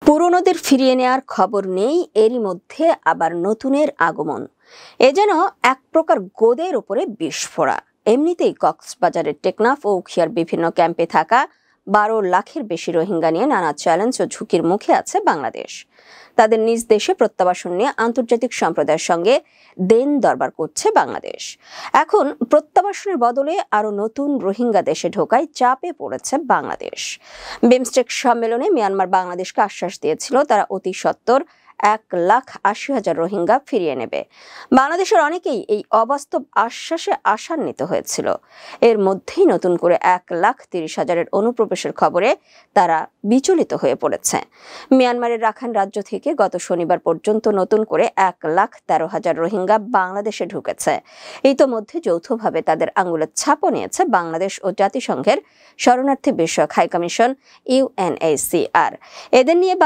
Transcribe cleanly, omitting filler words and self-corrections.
পুরনোদের ফিরিয়ে নেওয়ার খবর নেই, এরই মধ্যে আবার নতুনের আগমন। এ যেন এক প্রকার গোদের ওপরে বিস্ফোরা। এমনিতেই কক্সবাজারের টেকনাফ ও উখিয়ার বিভিন্ন ক্যাম্পে থাকা 12 লাখের বেশি রোহিঙ্গা নিয়ে নানা চ্যালেঞ্জ ও ঝুঁকির মুখে আছে বাংলাদেশ। তাদের নিজ দেশে প্রত্যাবাসন নিয়ে আন্তর্জাতিক সম্প্রদায়ের সঙ্গে দেন দরবার করছে বাংলাদেশ। এখন প্রত্যাবাসনের বদলে আরো নতুন রোহিঙ্গা দেশে ঢোকায় চাপে পড়েছে বাংলাদেশ। বিমস্টেক সম্মেলনে মিয়ানমার বাংলাদেশকে আশ্বাস দিয়েছিল তারা অতি সত্বর 1,80,000 রোহিঙ্গা ফিরিয়ে নেবে। বাংলাদেশের অনেকেই এই অবাস্তব আশ্বাসে আশান্বিত হয়েছিল। এর মধ্যেই নতুন করে 1,30,000-এর অনুপ্রবেশের খবরে তারা বিচলিত হয়ে পড়েছে। মিয়ানমারের রাখাইন রাজ্য থেকে গত শনিবার পর্যন্ত নতুন করে 1,13,000 রোহিঙ্গা বাংলাদেশে ঢুকেছে। ইতোমধ্যে যৌথভাবে তাদের আঙুলের ছাপও নিয়েছে বাংলাদেশ ও জাতিসংঘের শরণার্থী বিষয়ক হাইকমিশন UNHCR। এদের নিয়ে